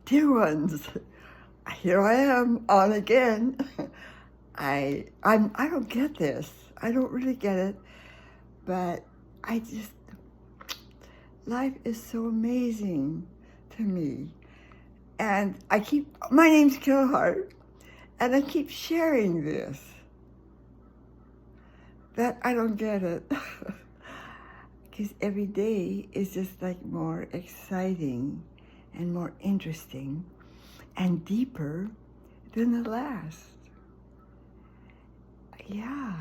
Dear ones, here I am on again. I don't get this. I don't really get it, but I just life is so amazing to me. And my name's Killheart, and I keep sharing this, that I don't get it. Because every day is just like more exciting and more interesting and deeper than the last. Yeah.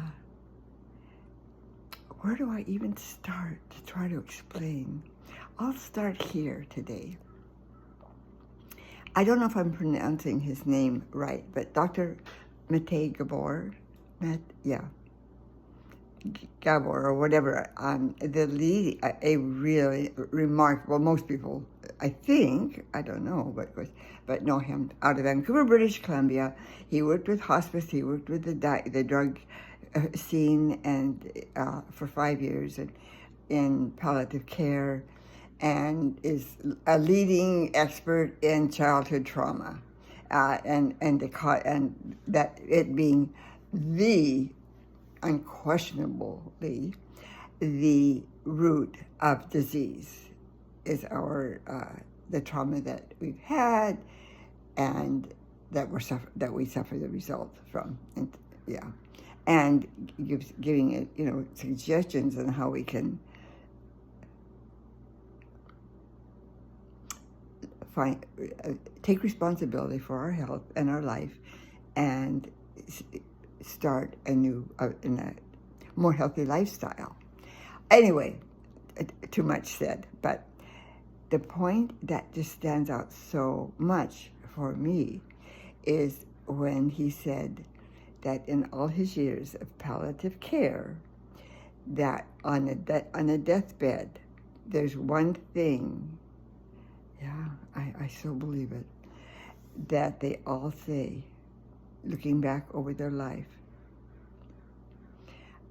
Where do I even start to try to explain? I'll start here today. I don't know if I'm pronouncing his name right, but Dr. Mate, Gabor Mate, Gabor or whatever, the lead, a really remarkable, most people, I think, I don't know, but know him out of Vancouver, British Columbia. He worked with hospice, he worked with the drug scene and for 5 years in palliative care, and is a leading expert in childhood trauma, and that it being the unquestionably the root of disease is the trauma that we've had and that we suffer the result from, and giving it suggestions on how we can take responsibility for our health and our life and start in a more healthy lifestyle. Anyway, too much said, but the point that just stands out so much for me is when he said that in all his years of palliative care, that on a deathbed, there's one thing, I so believe it, that they all say, looking back over their life,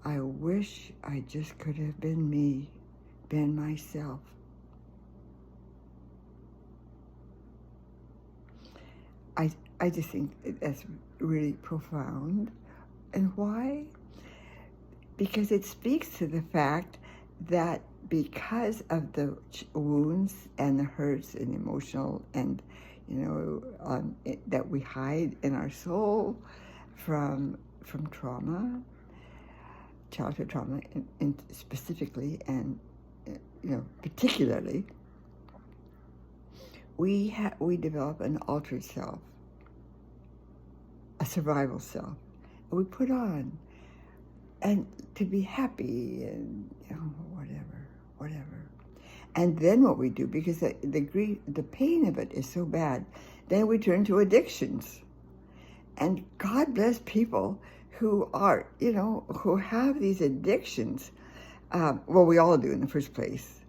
I wish I just could have been me, been myself. I just think that's really profound. And why? Because it speaks to the fact that because of the wounds and the hurts and emotional and that we hide in our soul from trauma, childhood trauma, in specifically and particularly, we develop an altered self, a survival self, and we put on and to be happy and whatever. And then what we do, because the grief, the pain of it is so bad, then we turn to addictions. And God bless people who are, who have these addictions. Well, we all do in the first place.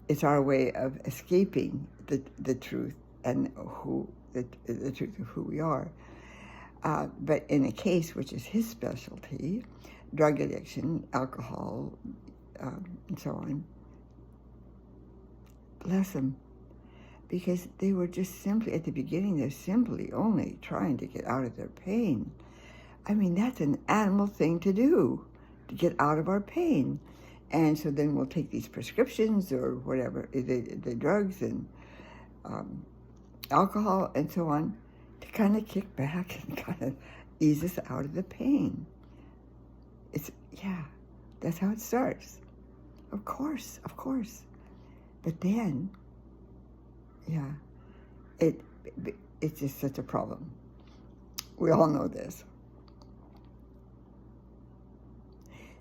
It's our way of escaping the truth and the truth of who we are. But in a case which is his specialty, drug addiction, alcohol, and so on, bless them, because they were just simply, at the beginning, they're simply only trying to get out of their pain. I mean, that's an animal thing to do, to get out of our pain. And so then we'll take these prescriptions or whatever, the drugs and alcohol and so on, to kind of kick back and kind of ease us out of the pain. That's how it starts. Of course. But then, it's just such a problem. We all know this.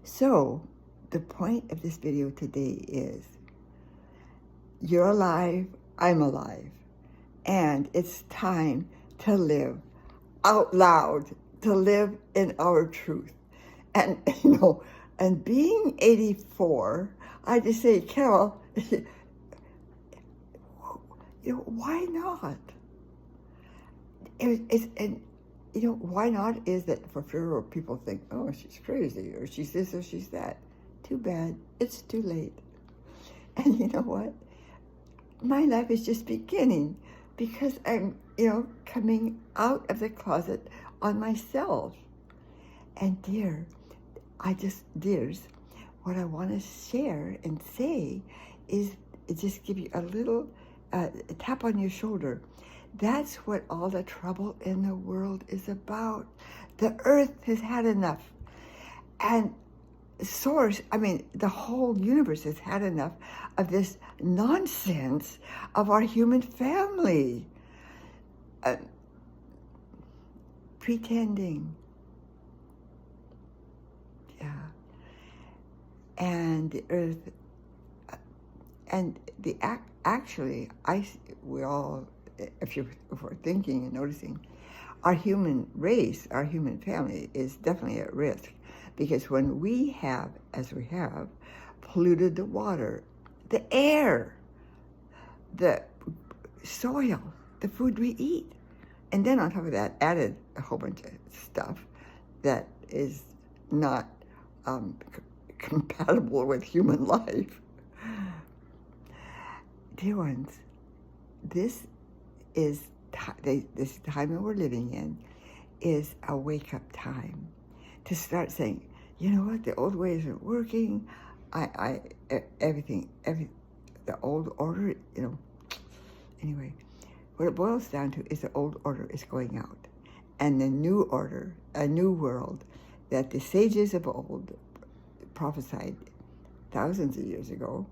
So, the point of this video today is, you're alive, I'm alive, and it's time to live out loud, to live in our truth. And, and being 84, I just say, Carol, why not? Why not is that for fear people think, oh, she's crazy, or she's this, or she's that. Too bad. It's too late. And you know what? My life is just beginning. because I'm, coming out of the closet on myself. And dears, what I want to share and say is just give you a little tap on your shoulder. That's what all the trouble in the world is about. The earth has had enough. And the whole universe has had enough of this nonsense of our human family. Pretending. Yeah. And the earth, and actually, we all, if we're thinking and noticing, our human race, our human family is definitely at risk, because when we have, as we have, polluted the water, the air, the soil, the food we eat, and then on top of that added a whole bunch of stuff that is not compatible with human life. Dear ones, this time that we're living in is a wake-up time to start saying, you know what, the old way isn't working. Everything, the old order, Anyway, what it boils down to is the old order is going out, and the new order, a new world that the sages of old prophesied thousands of years ago,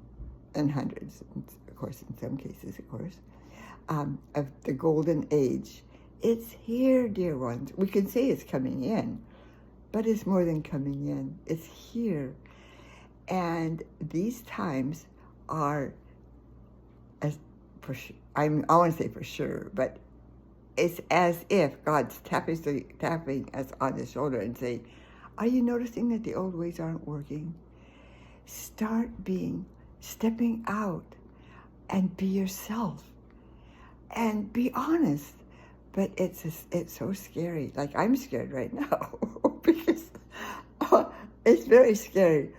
and hundreds, of course, in some cases, of the golden age. It's here, dear ones. We can say it's coming in, but it's more than coming in. It's here. And these times are, I want to say for sure, but it's as if God's tapping us on the shoulder and saying, are you noticing that the old ways aren't working? Start stepping out and be yourself and be honest. But it's so scary. Like, I'm scared right now because it's very scary.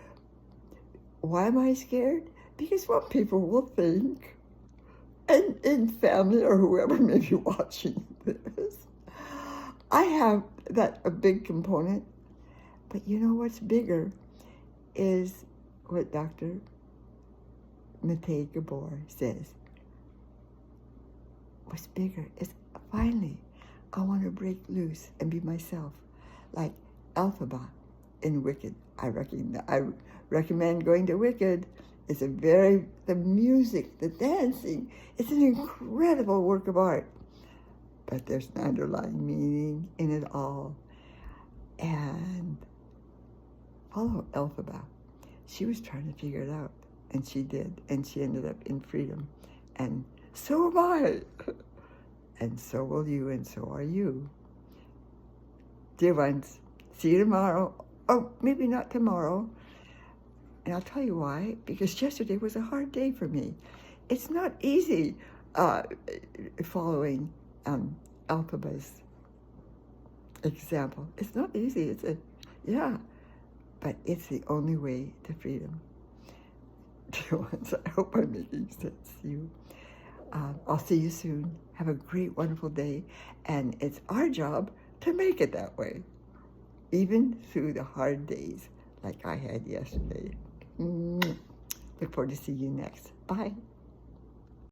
Why am I scared? Because what people will think, and in family or whoever may be watching this, I have a big component. But you know what's bigger is what Dr. Mate Gabor says. What's bigger is finally I want to break loose and be myself, like Elphaba in Wicked. I recommend going to Wicked. It's the music, the dancing, it's an incredible work of art. But there's an underlying meaning in it all. And follow Elphaba. She was trying to figure it out, and she did, and she ended up in freedom. And so am I. And so will you, and so are you. Dear ones, see you tomorrow. Or maybe not tomorrow. And I'll tell you why. Because yesterday was a hard day for me. It's not easy following Elphaba's example. It's not easy. But it's the only way to freedom. Dear ones, I hope I'm making sense to you. I'll see you soon. Have a great, wonderful day. And it's our job to make it that way, even through the hard days like I had yesterday. Look forward to seeing you next. Bye.